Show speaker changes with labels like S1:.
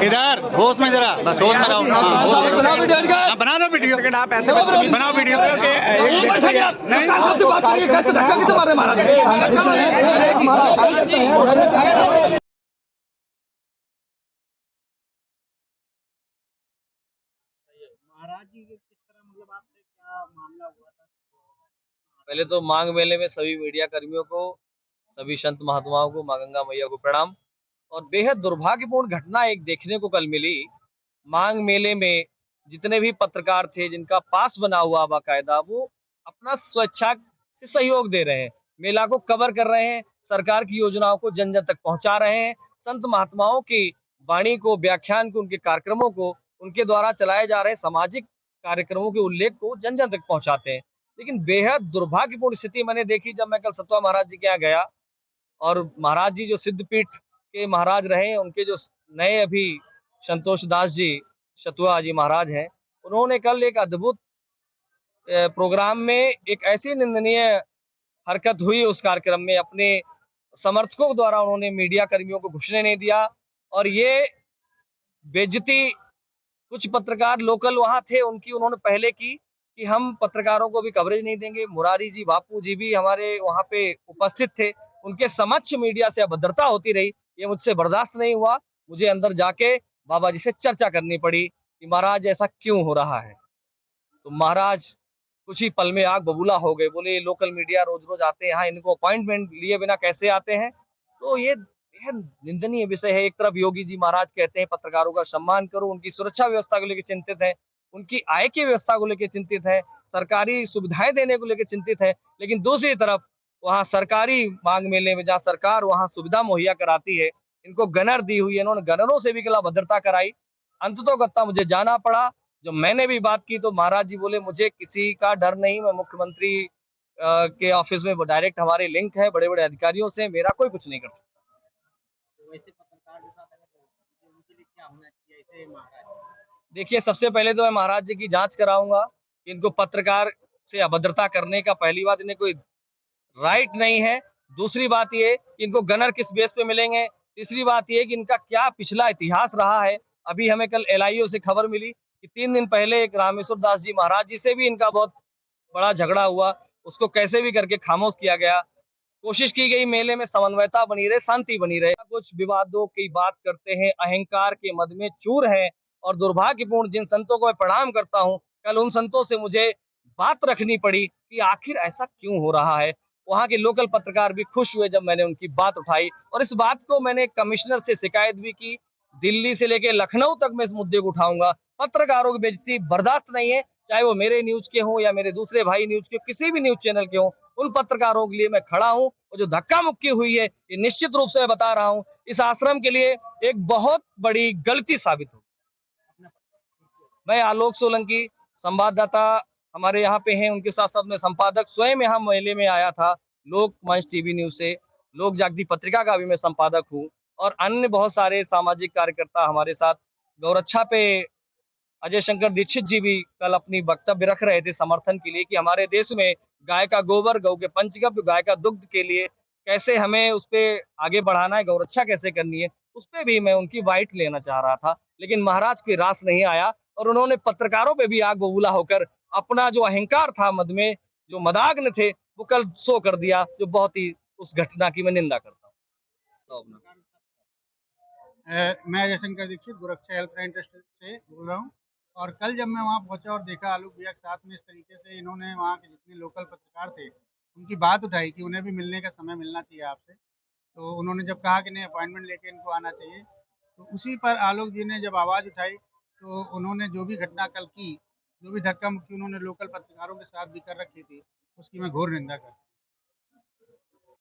S1: इधर होश में जरा, बस होश में रहो। बना दो वीडियो, बनाओ वीडियो।
S2: महाराज जी किस तरह, मतलब आपसे क्या मामला हुआ था?
S3: पहले तो मांग मेले में सभी मीडिया कर्मियों को, सभी संत महात्माओं को, मां गंगा मैया को प्रणाम। और बेहद दुर्भाग्यपूर्ण घटना एक देखने को कल मिली। मांग मेले में जितने भी पत्रकार थे, जिनका पास बना हुआ बाकायदा, वो अपना स्वेच्छा से सहयोग दे रहे हैं, मेला को कवर कर रहे हैं, सरकार की योजनाओं को जन जन तक पहुंचा रहे हैं, संत महात्माओं की वाणी को, व्याख्यान को, उनके कार्यक्रमों को, उनके द्वारा चलाए जा रहे सामाजिक कार्यक्रमों के उल्लेख को जन जन तक पहुंचाते हैं। लेकिन बेहद दुर्भाग्यपूर्ण स्थिति मैंने देखी जब मैं कल सतवा महाराज जी के यहाँ गया। और महाराज जी जो सिद्धपीठ के महाराज रहे, उनके जो नए अभी संतोष दास जी शतुआ जी महाराज हैं, उन्होंने कल एक अद्भुत प्रोग्राम में एक ऐसी निंदनीय हरकत हुई उस कार्यक्रम में, अपने समर्थकों द्वारा उन्होंने मीडिया कर्मियों को घुसने नहीं दिया। और ये बेइज्जती कुछ पत्रकार लोकल वहां थे उनकी उन्होंने पहले की कि हम पत्रकारों को भी कवरेज नहीं देंगे। मुरारी जी, बापू जी भी हमारे वहां पे उपस्थित थे, उनके समक्ष मीडिया से अभद्रता होती रही। ये मुझसे बर्दाश्त नहीं हुआ, मुझे अंदर जाके बाबा जी से चर्चा करनी पड़ी कि महाराज ऐसा क्यों हो रहा है। तो महाराज कुछ ही पल में आग बबूला हो गए, बोले ये लोकल मीडिया रोज रोज आते हैं यहाँ, इनको अपॉइंटमेंट लिए बिना कैसे आते हैं। तो ये निंदनीय विषय है। एक तरफ योगी जी महाराज कहते हैं पत्रकारों का सम्मान करो, उनकी सुरक्षा व्यवस्था को लेकर चिंतित है, उनकी आय की व्यवस्था को लेकर चिंतित है, सरकारी सुविधाएं देने को लेकर चिंतित है। लेकिन दूसरी तरफ वहाँ सरकारी मांग मेले में जहाँ सरकार वहाँ सुविधा मुहैया कराती है, इनको गनर दी हुई है, इन्होंने गनरों से भी गला भद्रता कराई। अंततोगत्ता मुझे जाना पड़ा। जब मैंने भी बात की तो महाराज जी बोले मुझे किसी का डर नहीं, मैं मुख्यमंत्री के ऑफिस में डायरेक्ट हमारे लिंक है बड़े बड़े अधिकारियों से, मेरा कोई कुछ नहीं कर सकता।
S2: तो वैसे पत्रकार के साथ अगर तो उनके लिए क्या होना चाहिए ऐसे महाराज?
S3: देखिए, सबसे पहले तो मैं महाराज जी की जांच कराऊंगा कि इनको पत्रकार से अभद्रता करने का पहली बात इन्हें कोई राइट नहीं है। दूसरी बात ये कि इनको गनर किस बेस पे मिलेंगे। तीसरी बात ये कि इनका क्या पिछला इतिहास रहा है। अभी हमें कल एलआईओ से खबर मिली कि 3 दिन पहले एक रामेश्वर दास जी महाराज जी से भी इनका बहुत बड़ा झगड़ा हुआ, उसको कैसे भी करके खामोश किया गया। कोशिश की गई मेले में समन्वयता बनी रहे, शांति बनी रहे। कुछ विवादों की बात करते हैं, अहंकार के मद में चूर हैं। और दुर्भाग्यपूर्ण जिन संतों को मैं प्रणाम करता हूँ, कल उन संतों से मुझे बात रखनी पड़ी कि आखिर ऐसा क्यों हो रहा है। वहाँ के लोकल पत्रकार भी खुश हुए जब मैंने उनकी बात उठाई, और इस बात को मैंने कमिश्नर से शिकायत भी की। दिल्ली से लेकर लखनऊ तक मैं इस मुद्दे को उठाऊंगा। पत्रकारों की बेइज्जती बर्दाश्त नहीं है, चाहे वो मेरे न्यूज के हों या मेरे दूसरे भाई न्यूज के, किसी भी न्यूज चैनल के हों। उन पत्रकारों के लिए मैं खड़ा हूं। और जो धक्का मुक्की हुई है, ये निश्चित रूप से मैं बता रहा हूं, इस आश्रम के लिए एक बहुत बड़ी गलती साबित हो। मैं आलोक सोलंकी, संवाददाता हमारे यहाँ पे हैं, उनके साथ साथ मैं संपादक स्वयं यहाँ मेले में आया था। लोक मंच टीवी न्यूज से, लोक जागती पत्रिका का भी मैं संपादक हूँ, और अन्य बहुत सारे सामाजिक कार्यकर्ता हमारे साथ। गौरक्षा पे अजय शंकर दीक्षित जी भी कल अपनी वक्तव्य रख रहे थे समर्थन के लिए कि हमारे देश में गाय का गोबर, गौ के पंचगव्य, गाय का दुग्ध के लिए कैसे हमें उस पे आगे बढ़ाना है, गौरक्षा कैसे करनी है, उस पे भी मैं उनकी बाइट लेना चाह रहा था। लेकिन महाराज की रास नहीं आया, और उन्होंने पत्रकारों पे भी आग बबूला होकर अपना जो अहंकार था, मद में जो मदाग्न थे, वो कल शो कर दिया, जो बहुत ही उस घटना की मैं निंदा करता हूँ।
S4: मैं अजय शंकर दीक्षित गोरक्षा हेल्पलाइन ट्रस्ट से बोल रहा हूँ। और कल जब मैं वहाँ पहुँचा और देखा आलोक भैया के साथ में इस तरीके से इन्होंने वहाँ के जितने लोकल पत्रकार थे उनकी बात उठाई कि उन्हें भी मिलने का समय मिलना चाहिए आपसे, तो उन्होंने जब कहा कि नहीं अपॉइंटमेंट लेके इनको आना चाहिए, तो उसी पर आलोक जी ने जब आवाज़ उठाई तो उन्होंने जो भी घटना कल की, जो भी धक्का मुक्की उन्होंने लोकल पत्रकारों के साथ भी कर रखी थी, उसकी मैं घोर निंदा करता हूँ।